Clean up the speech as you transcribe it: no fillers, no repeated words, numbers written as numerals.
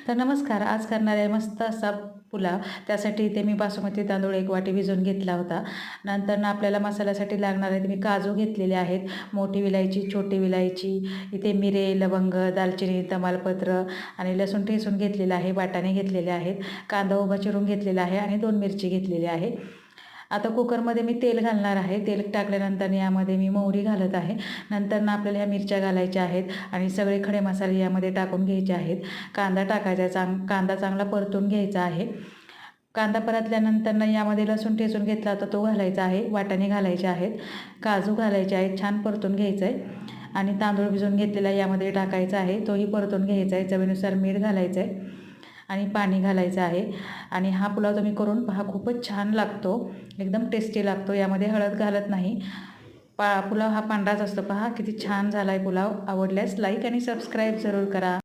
तर नमस्कार, आज करणार आहे मस्त असा पुलाव. त्यासाठी इथे मी बासमती तांदूळ 1 वाटी भिजवून घेतला होता. नंतर आपल्याला मसाल्यासाठी लागणार आहेत, मी काजू घेतलेले आहेत, मोठी विलायची, छोटी विलायची, इथे मिरे, लवंग, दालचिनी, तमालपत्र आणि लसूण ठेचून घेतलेलं आहे, वाटाणे घेतलेले आहेत, कांदा उभा चिरून घेतलेला आहे आणि 2 मिरची घेतलेली आहे. आता कुकरमध्ये मी तेल घालणार आहे. तेल टाकल्यानंतर यामध्ये मी मोहरी घालत आहे. नंतर आपल्याला ह्या मिरच्या घालायच्या आहेत आणि सगळे खडे मसाले यामध्ये टाकून घ्यायचे आहेत. कांदा टाकायचा कांदा चांगला परतून घ्यायचा आहे. कांदा परतल्यानंतर यामध्ये लसूण ठेचून घेतला होता तो घालायचा आहे, वाटाणे घालायचे आहेत, काजू घालायचे आहेत, छान परतून घ्यायचं आहे आणि तांदूळ भिजवून घेतलेला यामध्ये टाकायचा आहे, तोही परतून घ्यायचा आहे. चवीनुसार मीठ घालायचं आहे आणि पाणी घालायचं आहे. आणि हा पुलाव तुम्ही करून पहा, खूपच छान लागतो, एकदम टेस्टी लागतो. यामध्ये हळद घालत नाही. पुलाव हा पांढराच असतो. पहा किती छान झाला आहे पुलाव. आवडल्यास लाईक आणि सबस्क्राईब जरूर करा.